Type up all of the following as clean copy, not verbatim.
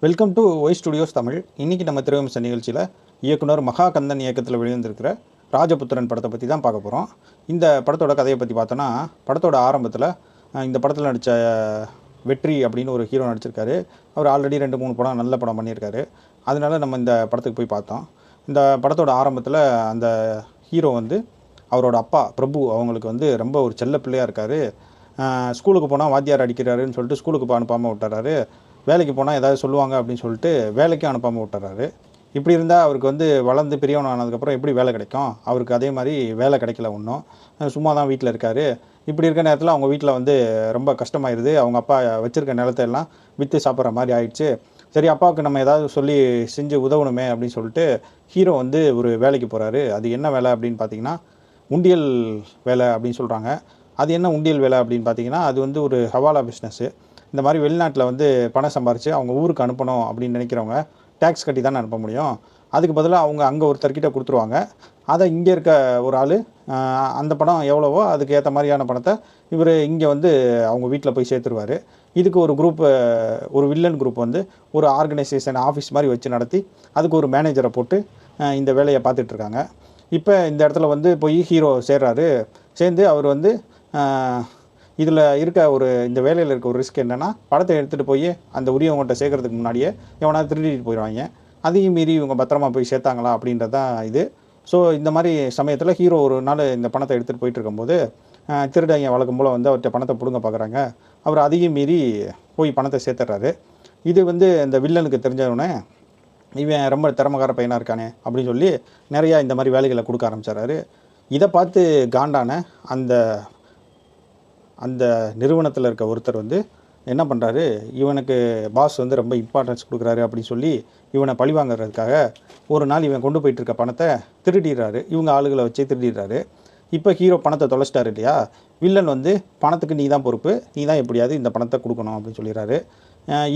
Welcome to Y Studios Tamil. இன்றைக்கி நம்ம திரைவிமர்சன நிகழ்ச்சியில் இயக்குனர் மகாகந்தன் இயக்கத்தில் வெளிவந்திருக்கிற ராஜபுத்திரன் படத்தை பற்றி தான் பார்க்க போகிறோம். இந்த படத்தோட கதையை பற்றி பார்த்தோன்னா, படத்தோட ஆரம்பத்தில் இந்த படத்தில் நடித்த வெற்றி அப்படின்னு ஒரு ஹீரோ நடிச்சிருக்காரு. அவர் ஆல்ரெடி 2-3 படம் நல்ல படம் பண்ணியிருக்காரு. அதனால நம்ம இந்த படத்துக்கு போய் பார்த்தோம். இந்த படத்தோட ஆரம்பத்தில் அந்த ஹீரோ வந்து அவரோட அப்பா பிரபு அவங்களுக்கு வந்து ரொம்ப ஒரு செல்ல பிள்ளையாக இருக்கார். ஸ்கூலுக்கு போனால் வாத்தியார் அடிக்கிறாருன்னு சொல்லிட்டு ஸ்கூலுக்கு அனுப்பாமல் விட்டுறாரு. வேலைக்கு போனால் ஏதாவது சொல்லுவாங்க அப்படின்னு சொல்லிட்டு வேலைக்கும் அனுப்பாமல் விட்டுறாரு. இப்படி இருந்தால் அவருக்கு வந்து வளர்ந்து பெரியவன் ஆனதுக்கப்புறம் எப்படி வேலை கிடைக்கும்? அவருக்கு அதே மாதிரி வேலை கிடைக்கல ஒன்றும். சும்மா தான் வீட்டில் இருக்கார். இப்படி இருக்க நேரத்தில் அவங்க வீட்டில் வந்து ரொம்ப கஷ்டமாயிருது. அவங்க அப்பா வச்சுருக்க நிலத்தை எல்லாம் விற்று சாப்பிட்ற மாதிரி ஆயிடுச்சு. சரி, அப்பாவுக்கு நம்ம ஏதாவது சொல்லி செஞ்சு உதவணுமே அப்படின்னு சொல்லிட்டு ஹீரோ வந்து ஒரு வேலைக்கு போகிறாரு. அது என்ன வேலை அப்படின்னு பார்த்தீங்கன்னா, உண்டியல் வேலை அப்படின்னு சொல்கிறாங்க. அது என்ன உண்டியல் வேலை அப்படின்னு பார்த்தீங்கன்னா, அது வந்து ஒரு ஹவாலா பிஸ்னஸ்ஸு. இந்த மாதிரி வெளிநாட்டில் வந்து பணம் சம்பாரித்து அவங்க ஊருக்கு அனுப்பணும் அப்படின்னு நினைக்கிறவங்க டேக்ஸ் கட்டி தானே அனுப்ப முடியும். அதுக்கு பதிலாக அவங்க அங்கே ஒருத்தர்கிட்ட கொடுத்துருவாங்க. அதை இங்கே இருக்க ஒரு ஆள் அந்த பணம் எவ்வளவோ அதுக்கு ஏற்ற மாதிரியான பணத்தை இவர் இங்கே வந்து அவங்க வீட்டில் போய் சேர்த்துருவார். இதுக்கு ஒரு குரூப், ஒரு வில்லன் குரூப் வந்து ஒரு ஆர்கனைசேஷன் ஆஃபீஸ் மாதிரி வச்சு நடத்தி அதுக்கு ஒரு மேனேஜரை போட்டு இந்த வேலையை பார்த்துட்ருக்காங்க. இப்போ இந்த இடத்துல வந்து போய் ஹீரோ சேர்றாரு. சேர்ந்து அவர் வந்து இதில் இருக்க இந்த வேலையில் இருக்க ஒரு ரிஸ்க் என்னென்னா, படத்தை எடுத்துகிட்டு போய் அந்த உரியவங்கள்ட்ட சேர்க்கறதுக்கு முன்னாடியே எவனாவது திருடிட்டு போயிடுவாங்க. அதையும் மீறி இவங்க பத்திரமா போய் சேர்த்தாங்களா அப்படின்றது தான் இது. ஸோ இந்த மாதிரி சமயத்தில் ஹீரோ ஒரு நாள் இந்த பணத்தை எடுத்துகிட்டு போயிட்டு இருக்கும்போது திருடங்க வழக்கம் போல் வந்து அவர்கிட்ட பணத்தை பிடுங்க பார்க்குறாங்க. அவர் அதையும் மீறி போய் பணத்தை சேர்த்துறாரு. இது வந்து இந்த வில்லனுக்கு தெரிஞ்சவனே, இவன் ரொம்ப திறமக்கார பையனாக இருக்கானே அப்படின்னு சொல்லி நிறையா இந்த மாதிரி வேலைகளை கொடுக்க ஆரம்பிச்சிடறாரு. இதை பார்த்து காண்டான அந்த நிறுவனத்தில் இருக்க ஒருத்தர் வந்து என்ன பண்ணுறாரு, இவனுக்கு பாஸ் வந்து ரொம்ப இம்பார்ட்டன்ஸ் கொடுக்குறாரு அப்படின்னு சொல்லி இவனை பழிவாங்கிறதுக்காக ஒரு நாள் இவன் கொண்டு போயிட்டு இருக்க பணத்தை திருடிடுறாரு. இவங்க ஆளுகளை வச்சே திருடிடுறாரு. இப்போ ஹீரோ பணத்தை தொலைச்சிட்டாரு இல்லையா, வில்லன் வந்து பணத்துக்கு நீ தான் பொறுப்பு, நீ தான் எப்படியாவது இந்த பணத்தை கொடுக்கணும் அப்படின்னு சொல்லிடுறாரு.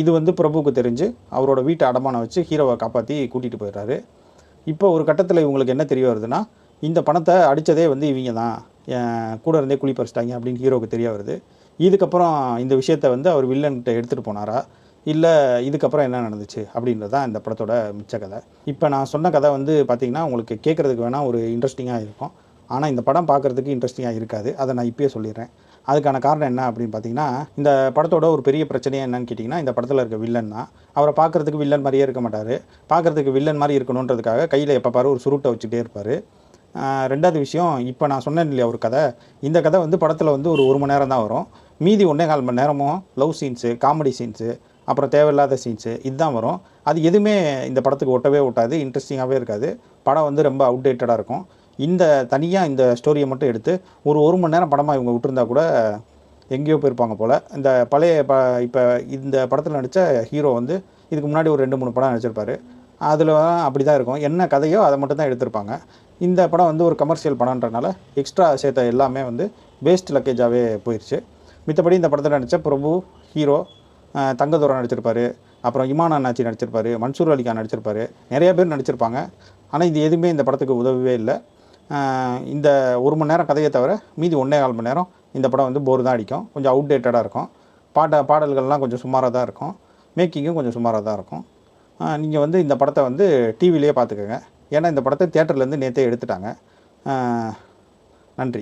இது வந்து பிரபுவுக்கு தெரிஞ்சு அவரோட வீட்டை அடமானம் வச்சு ஹீரோவை காப்பாற்றி கூட்டிகிட்டு போயிடுறாரு. இப்போ ஒரு கட்டத்தில் இவங்களுக்கு என்ன தெரிய வருதுன்னா, இந்த பணத்தை அடித்ததே வந்து இவங்க தான், கூட இருந்தே குழி பறிச்சிட்டாங்க அப்படின்னு ஹீரோவுக்கு தெரிய வருது. இதுக்கப்புறம் இந்த விஷயத்தை வந்து அவர் வில்லன்கிட்ட எடுத்துகிட்டு போனாரா, இல்லை இதுக்கப்புறம் என்ன நடந்துச்சு அப்படின்றது தான் இந்த படத்தோட மிச்ச கதை. இப்போ நான் சொன்ன கதை வந்து பார்த்திங்கன்னா உங்களுக்கு கேட்குறதுக்கு வேணால் ஒரு இன்ட்ரெஸ்டிங்காக இருக்கும். ஆனால் இந்த படம் பார்க்குறதுக்கு இன்ட்ரெஸ்டிங்காக இருக்காது. அதை நான் இப்போயே சொல்லிடுறேன். அதுக்கான காரணம் என்ன அப்படின்னு பார்த்தீங்கன்னா, இந்த படத்தோட ஒரு பெரிய பிரச்சனையே என்னன்னு கேட்டிங்கன்னா, இந்த படத்தில் இருக்க வில்லன் தான். அவரை பார்க்குறதுக்கு வில்லன் மாதிரியே இருக்க மாட்டார். பார்க்குறதுக்கு வில்லன் மாதிரி இருக்கணுன்றதுக்காக கையில் எப்போ பாரு ஒரு சுருட்டை வச்சுட்டே இருப்பார். ரெண்டாவது விஷயம், இப்போ நான் சொன்னேன் இல்லையா ஒரு கதை, இந்த கதை வந்து படத்தில் வந்து ஒரு 1 மணி நேரம் தான் வரும். மீதி 1.25 மணி நேரமும் லவ் சீன்ஸு, காமெடி சீன்ஸு, அப்புறம் தேவையில்லாத சீன்ஸு இதுதான் வரும். அது எதுவுமே இந்த படத்துக்கு ஒட்டவே இன்ட்ரெஸ்டிங்காகவே இருக்காது. படம் வந்து ரொம்ப அவுடேட்டடாக இருக்கும். தனியாக இந்த ஸ்டோரியை மட்டும் எடுத்து ஒரு 1 மணி நேரம் படமாக இவங்க விட்டுருந்தா கூட எங்கேயோ போயிருப்பாங்க போல். இந்த பழைய இப்போ இந்த படத்தில் நடித்த ஹீரோ வந்து இதுக்கு முன்னாடி ஒரு 2-3 படம் நடிச்சிருப்பார். அதில் அப்படி தான் இருக்கும். என்ன கதையோ அதை மட்டும் தான் எடுத்திருப்பாங்க. இந்த படம் வந்து ஒரு கமர்ஷியல் படம்ன்றனால எக்ஸ்ட்ரா சேர்த்த எல்லாமே வந்து வேஸ்ட் லக்கேஜாகவே போயிடுச்சு. மித்தபடி இந்த படத்தில் நடித்த பிரபு ஹீரோ, தங்கதுரை நடிச்சிருப்பார், அப்புறம் இமான் அண்ணாச்சி நடிச்சிருப்பார், மன்சூர் அலிகான் நடிச்சிருப்பார், நிறைய பேர் நடிச்சிருப்பாங்க. ஆனால் இது எதுவுமே இந்த படத்துக்கு உதவவே இல்லை. இந்த 1 மணி நேரம் கதையை தவிர மீதி 1.25 மணி நேரம் இந்த படம் வந்து போர் தான் அடிக்கும். கொஞ்சம் அவுடேட்டடாக இருக்கும். பாடல்கள்லாம் கொஞ்சம் சுமாராக தான் இருக்கும். மேக்கிங்கும் கொஞ்சம் சுமாராக தான் இருக்கும். நீங்கள் வந்து இந்த படத்தை வந்து டிவிலேயே பார்த்துக்கோங்க. ஏன்னா இந்த படத்தை தியேட்டர்லேருந்து நேற்றே எடுத்துட்டாங்க. நன்றி.